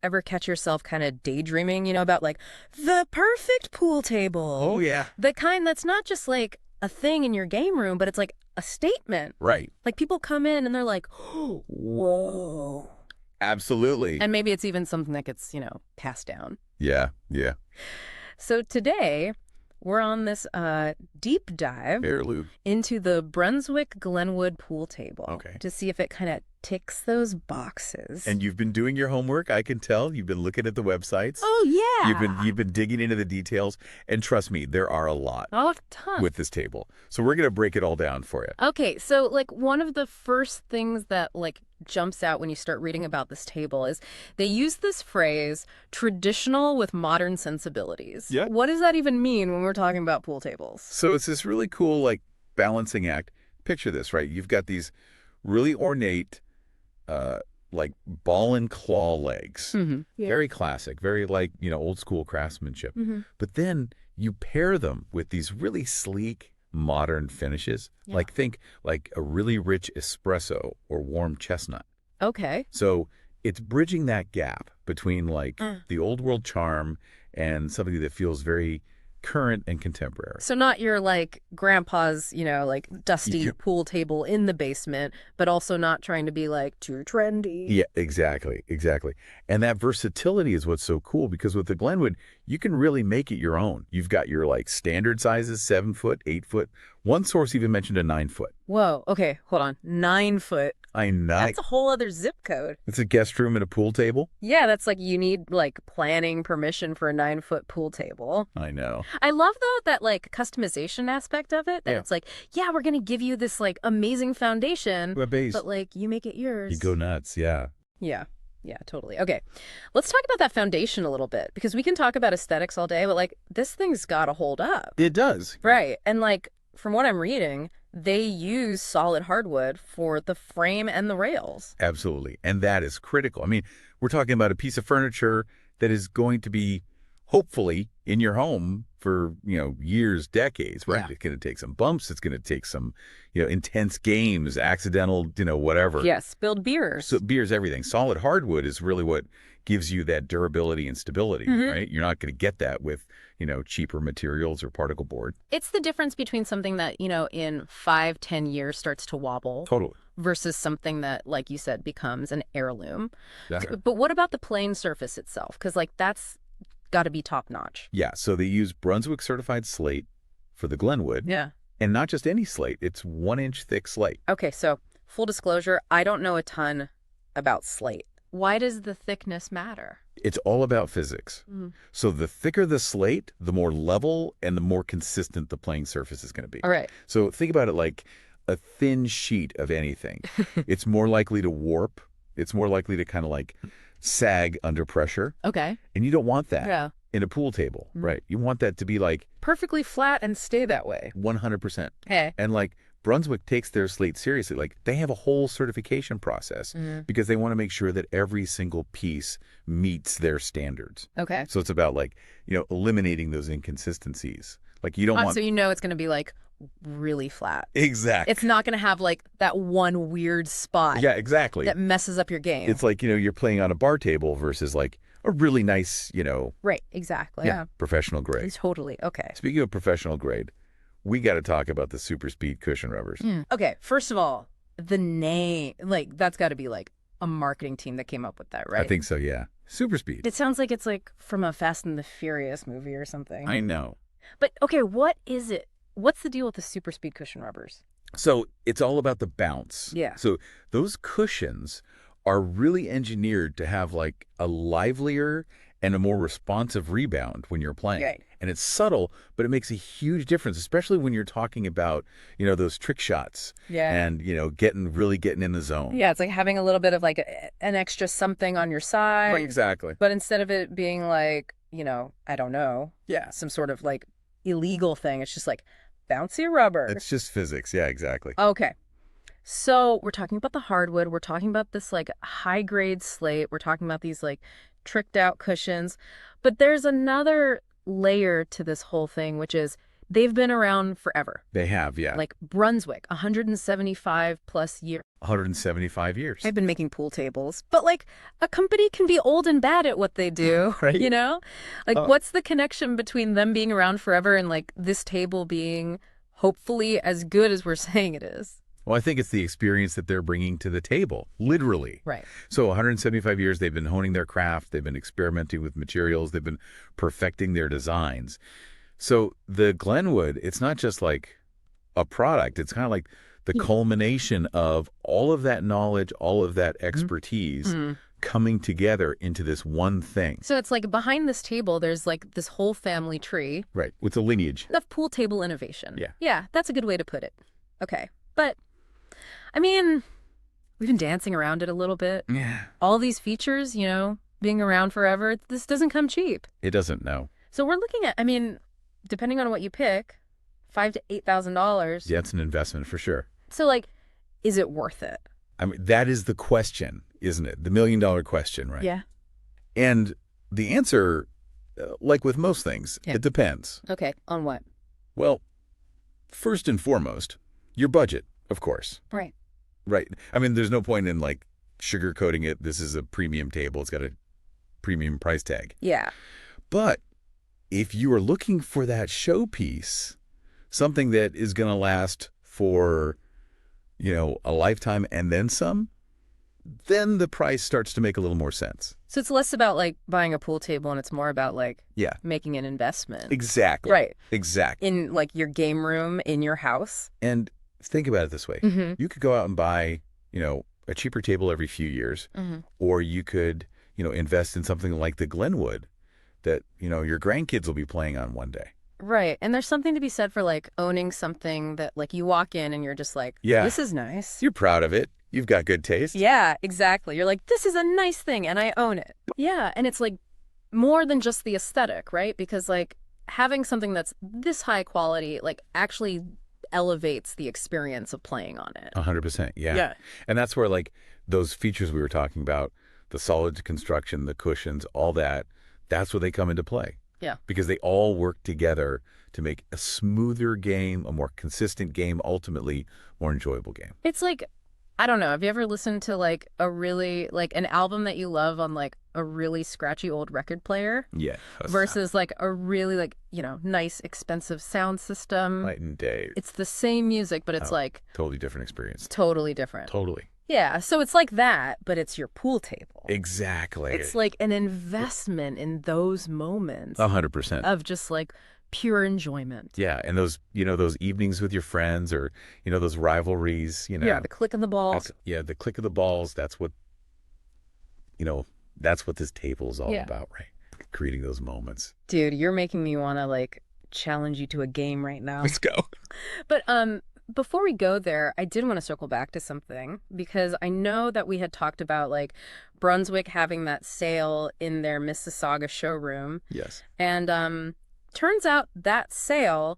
ever catch yourself kind of daydreaming, about like the perfect pool table? Oh, yeah. The kind that's not just like a thing in your game room, but it's like a statement. Right. Like people come in and they're like, whoa. Absolutely. And maybe it's even something that gets, passed down. Yeah. Yeah. So today we're on this deep dive Heirloom. into the Brunswick Glenwood pool table. Okay. To see if it kind of ticks those boxes. And you've been doing your homework, I can tell. You've been looking at the websites. Oh, yeah. You've been digging into the details. And trust me, there are a lot Oh, a ton. with this table. So we're going to break it all down for you. Okay, so like one of the first things that like jumps out when you start reading about this table is they use this phrase, traditional with modern sensibilities. Yeah. What does that even mean when we're talking about pool tables? So it's this really cool, like, balancing act. Picture this, right? You've got these really ornate, like, ball and claw legs. Mm-hmm. Yeah. Very classic, very, like, old school craftsmanship. Mm-hmm. But then you pair them with these really sleek, modern finishes. Yeah. Like, think like a really rich espresso or warm chestnut. Okay. So it's bridging that gap between, like, the old world charm and something that feels very current and contemporary. So not your like grandpa's, like dusty Yeah. pool table in the basement, but also not trying to be like too trendy. Yeah, exactly. And that versatility is what's so cool, because with the Glenwood, you can really make it your own. You've got your like standard sizes, 7 foot, 8 foot. One source even mentioned a 9 foot. Whoa. Okay. Hold on. 9 foot. I know. That's a whole other zip code. It's a guest room and a pool table. Yeah, that's like you need like planning permission for a 9-foot pool table. I know. I love though that like customization aspect of it. That Yeah. it's like, yeah, we're gonna give you this like amazing foundation, Web base. but like you make it yours. You go nuts, yeah. Yeah. Yeah, totally. Okay. Let's talk about that foundation a little bit, because we can talk about aesthetics all day, but like this thing's gotta hold up. It does. Right. And like from what I'm reading, they use solid hardwood for the frame and the rails. Absolutely. And that is critical. I mean, we're talking about a piece of furniture that is going to be hopefully in your home for, years, decades, right? Yeah. It's going to take some bumps. It's going to take some, intense games, accidental, whatever. Yeah, spilled beers. So beer's everything. Solid hardwood is really what gives you that durability and stability, right? You're not going to get that with, cheaper materials or particle board. It's the difference between something that, in 5-10 years starts to wobble Totally. versus something that, like you said, becomes an heirloom. Yeah. But what about the plane surface itself? Because like that's got to be top notch. Yeah. So they use Brunswick certified slate for the Glenwood. Yeah. And not just any slate. It's 1-inch thick slate. Okay, so full disclosure, I don't know a ton about slate. Why does the thickness matter? It's all about physics. So the thicker the slate, the more level and the more consistent the playing surface is going to be. All right. So think about it like a thin sheet of anything. It's more likely to warp. It's more likely to kind of like sag under pressure. Okay. And you don't want that Yeah. in a pool table, right? You want that to be like Perfectly flat and stay that way. 100%. Okay. And like Brunswick takes their slate seriously. Like they have a whole certification process because they want to make sure that every single piece meets their standards. Okay. So it's about like, eliminating those inconsistencies. Like you don't want. So it's going to be like really flat. Exactly. It's not going to have like that one weird spot Yeah, exactly. that messes up your game. It's like, you're playing on a bar table versus like a really nice, Right. Exactly. Yeah. professional grade. Totally. Okay. Speaking of professional grade, we got to talk about the super speed cushion rubbers. Okay. First of all, the name, like that's got to be like a marketing team that came up with that, right? I think so, yeah. Super speed. It sounds like it's like from a Fast and the Furious movie or something. I know. But okay, what is it? What's the deal with the super speed cushion rubbers? So it's all about the bounce. Yeah. So those cushions are really engineered to have like a livelier and a more responsive rebound when you're playing. Right. And it's subtle, but it makes a huge difference, especially when you're talking about, those trick shots. Yeah. And, really getting in the zone. Yeah, it's like having a little bit of like an extra something on your side. Right, exactly. But instead of it being like, I don't know, Yeah. some sort of like illegal thing, it's just like bouncy rubber. It's just physics. Yeah, exactly. Okay. So we're talking about the hardwood. We're talking about this like high grade slate. We're talking about these like tricked out cushions. But there's another layer to this whole thing, which is they've been around forever. They have, yeah. Like Brunswick, 175 plus years. 175 years. I've been making pool tables. But like a company can be old and bad at what they do, Right. you know? Like Oh. what's the connection between them being around forever and like this table being hopefully as good as we're saying it is? Well, I think it's the experience that they're bringing to the table, literally. Right. So 175 years, they've been honing their craft. They've been experimenting with materials. They've been perfecting their designs. So the Glenwood, it's not just like a product. It's kind of like the culmination of all of that knowledge, all of that expertise coming together into this one thing. So it's like behind this table, there's like this whole family tree Right. With a lineage. of pool table innovation. Yeah. Yeah, that's a good way to put it. Okay. But, I mean, we've been dancing around it a little bit. Yeah. All these features, you know, being around forever, this doesn't come cheap. It doesn't, no. So we're looking at, I mean, depending on what you pick, $5,000 to $8,000. Yeah, it's an investment for sure. So, like, is it worth it? I mean, that is the question, isn't it? The million-dollar question, right? Yeah. And the answer, like with most things, Yeah. it depends. Okay. On what? Well, first and foremost, your budget, of course. Right. Right. I mean, there's no point in like sugarcoating it. This is a premium table. It's got a premium price tag. Yeah. But if you are looking for that showpiece, something that is going to last for, you know, a lifetime and then some, then the price starts to make a little more sense. So it's less about like buying a pool table and it's more about like Yeah. making an investment. Exactly. Right. Exactly. In like your game room in your house. And think about it this way. Mm-hmm. You could go out and buy, you know, a cheaper table every few years, Mm-hmm. or you could, you know, invest in something like the Glenwood that, you know, your grandkids will be playing on one day. Right. And there's something to be said for like owning something that like you walk in and you're just like, Yeah. this is nice. You're proud of it. You've got good taste. Yeah, exactly. You're like, this is a nice thing and I own it. Yeah. And it's like more than just the aesthetic, right? Because like having something that's this high quality, like actually elevates the experience of playing on it. 100%. Yeah. Yeah. And that's where like those features we were talking about, the solid construction, the cushions, all that, that's where they come into play. Yeah. Because they all work together to make a smoother game, a more consistent game, ultimately more enjoyable game. It's like, I don't know. Have you ever listened to like a really, like an album that you love on like a really scratchy old record player Yeah. versus like a really like, you know, nice, expensive sound system? Night and day. It's the same music, but it's like Totally different experience. totally different. Totally. Yeah. So it's like that, but it's your pool table. Exactly. It's like an investment in those moments 100%. of just like pure enjoyment. Yeah, and those, you know, those evenings with your friends, or, you know, those rivalries, you know. Yeah, the click of the balls. The click of the balls, that's what, you know, that's what this table is all Yeah. about, right? Creating those moments. Dude, you're making me want to like challenge you to a game right now. Let's go. But before we go there, I did want to circle back to something because I know that we had talked about like Brunswick having that sale in their Mississauga showroom. Yes. And turns out that sale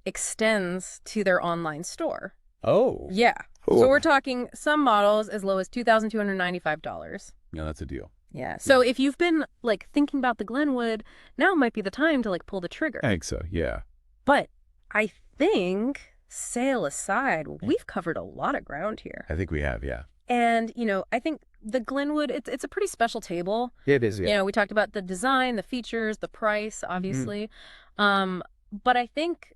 extends to their online store. Oh. Yeah. Cool. So we're talking some models as low as $2,295. Yeah, that's a deal. Yeah. So if you've been like thinking about the Glenwood, now might be the time to like pull the trigger. I think so, yeah. But I think, sale aside, we've covered a lot of ground here. I think we have, yeah. And, you know, I think the Glenwood, it's a pretty special table. It is, You know, we talked about the design, the features, the price, obviously. But I think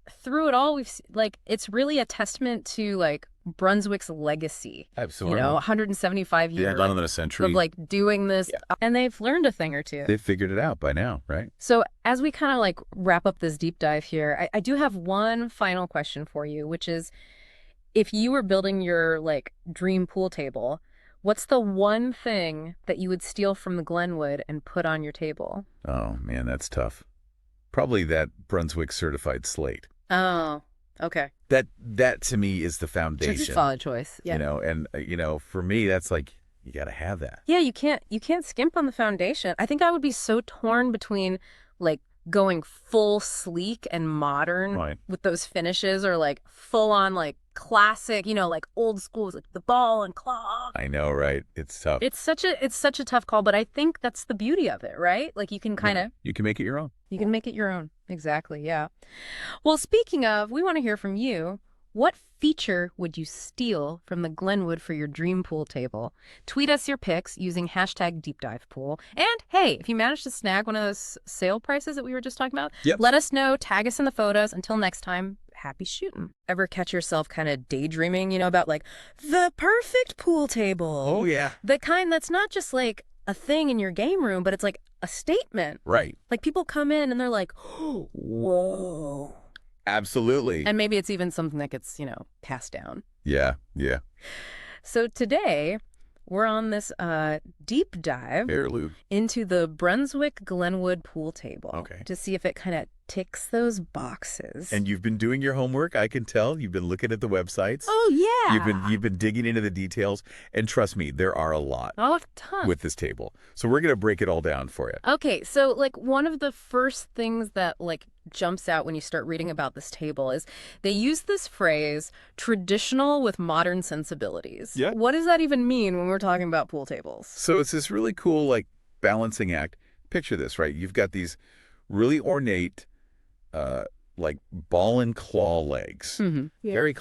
through it all, like, it's really a testament to like Brunswick's legacy. Absolutely. You know, 175 years Not than a century. of like doing this, and they've learned a thing or two. They've figured it out by now, right? So as we kind of like wrap up this deep dive here, I do have one final question for you, which is, if you were building your like dream pool table, what's the one thing that you would steal from the Glenwood and put on your table? Oh, man, that's tough. Probably that Brunswick certified slate. Oh, okay. That to me is the foundation. It's a solid choice. Yeah. You know, and you know, for me, that's like, you got to have that. Yeah, you can't skimp on the foundation. I think I would be so torn between like going full sleek and modern Right. with those finishes, or like full on like classic, you know, like old school, like the ball and claw. I know, right? It's tough. It's such a tough call, but I think that's the beauty of it, right? Like you can kind of You can make it your own. You can make it your own. Exactly, yeah. Well, speaking of, we want to hear from you. What feature would you steal from the Glenwood for your dream pool table? Tweet us your pics using hashtag #DeepDivePool. And hey, if you managed to snag one of those sale prices that we were just talking about, Yep. let us know, tag us in the photos. Until next time, happy shooting. Ever catch yourself kind of daydreaming, about like the perfect pool table? Oh, yeah. The kind that's not just like a thing in your game room, but it's like a statement. Right. Like people come in and they're like, oh, whoa. Absolutely. And maybe it's even something that gets, passed down. Yeah, yeah. So today, we're on this deep dive Heirloom. into the Brunswick Glenwood pool table. Okay. To see if it kind of ticks those boxes. And you've been doing your homework, I can tell. You've been looking at the websites. Oh, yeah. You've been digging into the details. And trust me, there are a lot Oh, a ton. with this table. So we're going to break it all down for you. Okay, so like one of the first things that like jumps out when you start reading about this table is they use this phrase, traditional with modern sensibilities. Yeah. What does that even mean when we're talking about pool tables? So it's this really cool, like, balancing act. Picture this, right? You've got these really ornate, like, ball and claw legs. Mm-hmm. Very